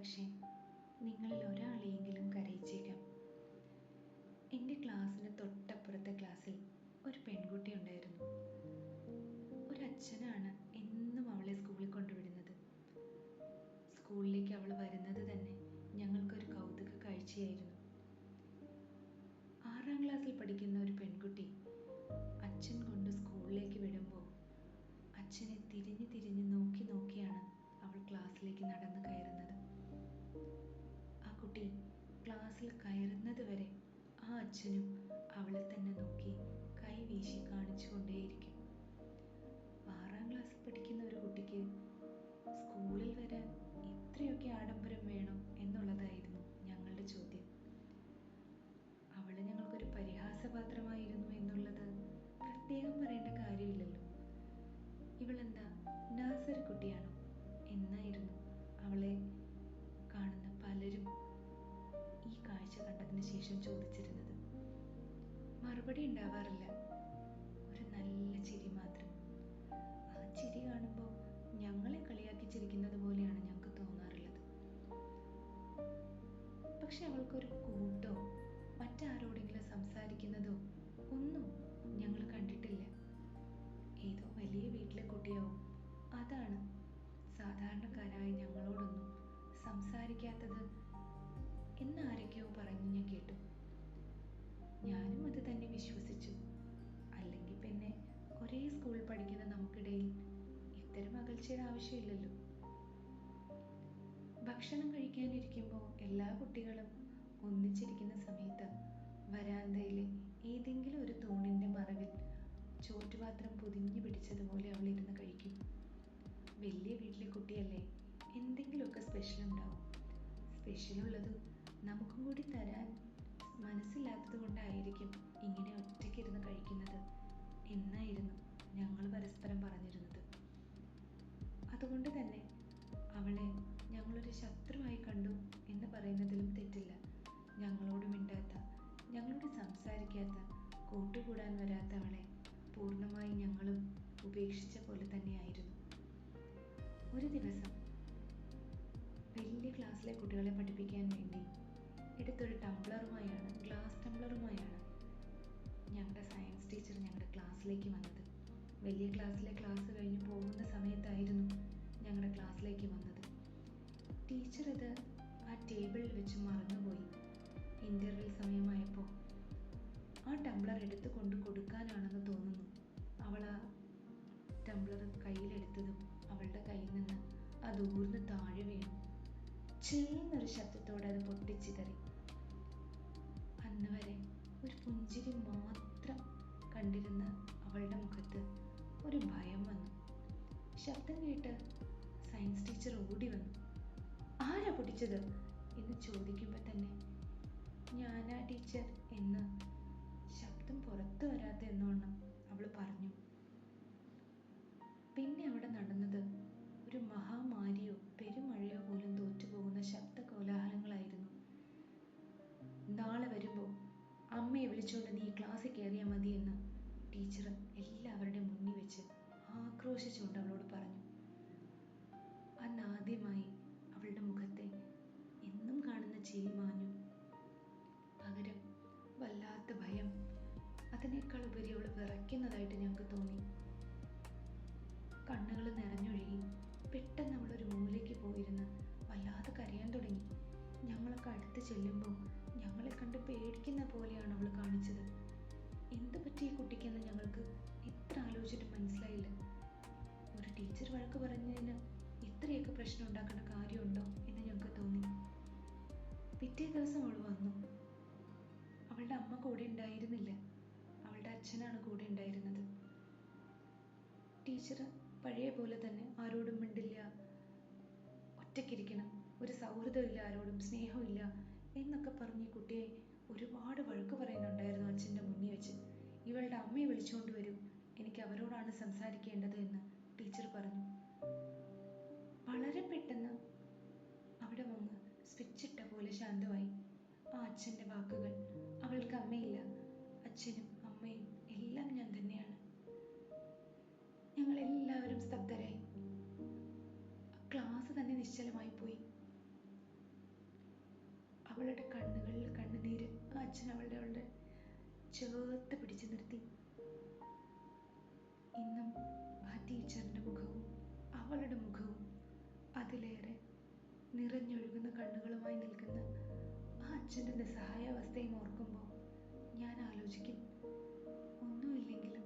പക്ഷേ നിങ്ങളിൽ ഒരാളെയെങ്കിലും കരയിച്ചേക്കാം. എൻ്റെ ക്ലാസ്സിന് തൊട്ടപ്പുറത്തെ ക്ലാസ്സിൽ ഒരു പെൺകുട്ടി ഉണ്ടായിരുന്നു. ഒരച്ഛനാണ് എന്നും അവളെ സ്കൂളിൽ കൊണ്ടുവിടുന്നത്. സ്കൂളിലേക്ക് അവൾ വരുന്നത് തന്നെ ഞങ്ങൾക്കൊരു കൗതുക കാഴ്ചയായിരുന്നു. 6ാം ക്ലാസ്സിൽ പഠിക്കുന്ന ഒരു പെൺകുട്ടി അച്ഛൻ കൊണ്ട് സ്കൂളിലേക്ക് വിടുമ്പോൾ അച്ഛനെ തിരിഞ്ഞ് തിരിഞ്ഞ് നോക്കിയാണ് അവൾ ക്ലാസ്സിലേക്ക് നടന്നു കയറുന്നത്. ആ കുട്ടി ക്ലാസ്സിൽ കയറുന്നത് വരെ ആ അച്ഛനും അവളെ തന്നെ നോക്കി കൈ വീശി കാണിച്ചു കൊണ്ടേയിരിക്കും. 6ാം ക്ലാസ്സിൽ പഠിക്കുന്ന ഒരു കുട്ടിക്ക് സ്കൂളിൽ വരാൻ ഇത്രയൊക്കെ ആഡംബരം വേണോ എന്നുള്ളതായിരുന്നു ഞങ്ങളുടെ ചോദ്യം. അവള് ഞങ്ങൾക്കൊരു പരിഹാസപാത്രമായിരുന്നു എന്നുള്ളത് പ്രത്യേകം പറയേണ്ട കാര്യമില്ലല്ലോ. ഇവളെന്താ നഴ്സറി കുട്ടിയാണോ എന്നായിരുന്നു അവളെ കാണുന്ന പലരും ഈ കാഴ്ച കണ്ടതിന് ശേഷം ചോദിച്ചിരുന്നത്. മറുപടി ഉണ്ടാവാറില്ല, ഒരു നല്ല ചിരി മാത്രം. ആ ചിരി കാണുമ്പോൾ ഞങ്ങളെ കളിയാക്കി ചിരിക്കുന്നത് പോലെയാണ് ഞങ്ങൾക്ക് തോന്നാറുള്ളത്. പക്ഷെ അവൾക്കൊരു കൂട്ടോ മറ്റാരോടെങ്കിലും സംസാരിക്കുന്നതോ ഒന്നും ഞങ്ങൾ കണ്ടിട്ടില്ല. ഏതോ വലിയ വീട്ടിലെ കുട്ടിയാവും, അതാണ് സാധാരണക്കാരായ ഞങ്ങളോടൊന്നും സംസാരിക്കാത്തത് എന്നാരൊക്കെയോ പറഞ്ഞു ഞാൻ കേട്ടു. ഞാനും അത് തന്നെ വിശ്വസിച്ചു. അല്ലെങ്കിൽ പിന്നെ ഒരേ സ്കൂളിൽ പഠിക്കുന്ന നമുക്കിടയിൽ ഇത്തരം അകൽച്ചയുടെ ആവശ്യമില്ലല്ലോ. ഭക്ഷണം കഴിക്കാനിരിക്കുമ്പോൾ എല്ലാ കുട്ടികളും ഒന്നിച്ചിരിക്കുന്ന സമയത്ത് വരാന്തയിലെ ഏതെങ്കിലും ഒരു തൂണിന്റെ മറവിൽ ചോറ്റുപാത്രം പൊതിഞ്ഞു പിടിച്ചതുപോലെ അവൾ ഇരുന്ന് കഴിക്കും. വലിയ വീട്ടിലെ കുട്ടിയല്ലേ, എന്തെങ്കിലുമൊക്കെ സ്പെഷ്യൽ ഉണ്ടാവും. സ്പെഷ്യലുള്ളത് നമുക്കും കൂടി തരാൻ മനസ്സില്ലാത്തത് കൊണ്ടായിരിക്കും ഇങ്ങനെ ഒറ്റയ്ക്കിരുന്ന് കഴിക്കുന്നത് എന്നായിരുന്നു ഞങ്ങൾ പരസ്പരം പറഞ്ഞിരുന്നത്. അതുകൊണ്ട് തന്നെ അവളെ ഞങ്ങളൊരു ശത്രുവായി കണ്ടു എന്ന് പറയുന്നതിലും തെറ്റില്ല. ഞങ്ങളോട് മിണ്ടാത്ത, ഞങ്ങളോട് സംസാരിക്കാത്ത, കൂട്ടുകൂടാൻ വരാത്ത അവളെ പൂർണ്ണമായി ഞങ്ങളും ഉപേക്ഷിച്ച പോലെ തന്നെയായിരുന്നു. ഒരു ദിവസം വലിയ ക്ലാസ്സിലെ കുട്ടികളെ പഠിപ്പിക്കാൻ വേണ്ടി എടുത്തൊരു ടംബ്ലറുമായാണ്, ഗ്ലാസ് ടംബ്ലറുമായാണ് ഞങ്ങളുടെ സയൻസ് ടീച്ചർ ഞങ്ങളുടെ ക്ലാസ്സിലേക്ക് വന്നത്. വലിയ ക്ലാസ്സിലെ ക്ലാസ് കഴിഞ്ഞ് പോകുന്ന സമയത്തായിരുന്നു ഞങ്ങളുടെ ക്ലാസ്സിലേക്ക് വന്നത്. ടീച്ചർ ഇത് ആ ടേബിളിൽ വെച്ച് മറന്നുപോയി. ഇൻ്റർവെൽ സമയമായപ്പോൾ ആ ടംബ്ലർ എടുത്ത് കൊണ്ട് കൊടുക്കാനാണെന്ന് തോന്നുന്നു അവൾ ആ ടംബ്ലർ കയ്യിലെടുത്തതും അവളുടെ കയ്യിൽ നിന്ന് അത് ഊർന്ന് താഴെ വീണു. ചെറിയൊരു ശബ്ദത്തോടെ അത് പൊട്ടിച്ചിതറി. അന്ന് വരെ ഒരു പുഞ്ചിരി മാത്രം കണ്ടിരുന്ന അവളുടെ മുഖത്ത് ഒരു ഭയം വന്നു. ശബ്ദം കേട്ട് സയൻസ് ടീച്ചർ ഓടി വന്നു. ആരാ പൊട്ടിച്ചത് എന്ന് ചോദിക്കുമ്പോൾ തന്നെ ഞാനാ ടീച്ചർ എന്ന് ശബ്ദം പുറത്തു വരാത്ത എന്നോണം അവൾ പറഞ്ഞു. പിന്നെ അവിടെ നടന്നത് ഒരു മഹാമാരിയോ പെരുമഴയോ പോലും തോറ്റുപോകുന്ന ശബ്ദ കോലാഹലങ്ങളായിരുന്നു. നാളെ വരുമ്പോൾ അമ്മയെ വിളിച്ചുകൊണ്ട് നീ ക്ലാസ്സിൽ കയറിയാൽ മതിയെന്ന് ടീച്ചർ എല്ലാവരുടെ മുന്നിൽ വെച്ച് ആക്രോശിച്ചുകൊണ്ട് അവളോട് പറഞ്ഞു. അന്ന് ആദ്യമായി അവളുടെ മുഖത്തെ എന്നും കാണുന്ന ചിരി മാഞ്ഞു. പകരം വല്ലാത്ത ഭയം, അതിനേക്കാൾ ഉപരി അവൾ വിറയ്ക്കുന്നതായിട്ട് ഞങ്ങൾക്ക് തോന്നി. കണ്ണുകൾ നിറഞ്ഞൊഴുകി. പെട്ടെന്ന് അവളൊരു മൂലയ്ക്ക് പോയിരുന്ന് വല്ലാതെ കരയാൻ തുടങ്ങി. ഞങ്ങളൊക്കെ അടുത്ത് ചെല്ലുമ്പോൾ ഞങ്ങളെ കണ്ട് പേടിക്കുന്ന പോലെയാണ് അവൾ കാണിച്ചത്. എന്ത് പറ്റി ഈ കുട്ടിക്കെന്ന് ഞങ്ങൾക്ക് എത്ര ആലോചിച്ചിട്ട് മനസ്സിലായില്ല. ഒരു ടീച്ചർ വഴക്ക് പറഞ്ഞതിന് ഇത്രയൊക്കെ പ്രശ്നം ഉണ്ടാക്കേണ്ട കാര്യമുണ്ടോ എന്ന് ഞങ്ങൾക്ക് തോന്നി. പിറ്റേ ദിവസം അവൾ വന്നു. അവളുടെ അമ്മ കൂടെ ഉണ്ടായിരുന്നില്ല, അവളുടെ അച്ഛനാണ് കൂടെ ഉണ്ടായിരുന്നത്. ടീച്ചർ പഴയ പോലെ തന്നെ ആരോടും മിണ്ടില്ല, ഒറ്റയ്ക്കിരിക്കണം, ഒരു സൗഹൃദമില്ല, ആരോടും സ്നേഹമില്ല എന്നൊക്കെ പറഞ്ഞ് ഈ കുട്ടിയെ ഒരുപാട് വഴക്ക് പറയുന്നുണ്ടായിരുന്നു അച്ഛൻ്റെ മുന്നിൽ വെച്ച്. ഇവളുടെ അമ്മയെ വിളിച്ചുകൊണ്ട് വരൂ, എനിക്ക് അവരോടാണ് സംസാരിക്കേണ്ടത് എന്ന് ടീച്ചർ പറഞ്ഞു. വളരെ പെട്ടെന്ന് അവിടെ വന്ന് സ്വിച്ചിട്ട പോലെ ശാന്തമായി. ആ അച്ഛൻ്റെ വാക്കുകൾ, അവൾക്ക് അമ്മയില്ല, അച്ഛനും അമ്മയും എല്ലാം ഞാൻ തന്നെയാണ്. ഞങ്ങളെല്ലാവരും സ്തബ്ധരായി. ക്ലാസ് തന്നെ നിശ്ചലമായി പോയി. അച്ഛൻ അവളുടെ ചേർത്ത് പിടിച്ചു നിർത്തി. ഇന്നും ആ ടീച്ചറിന്റെ മുഖവും അവളുടെ മുഖവും, അതിലേറെ നിറഞ്ഞൊഴുകുന്ന കണ്ണുകളുമായി നിൽക്കുന്ന ആ അച്ഛൻ്റെ നിസ്സഹായാവസ്ഥയും ഓർക്കുമ്പോൾ ഞാൻ ആലോചിക്കും, ഒന്നുമില്ലെങ്കിലും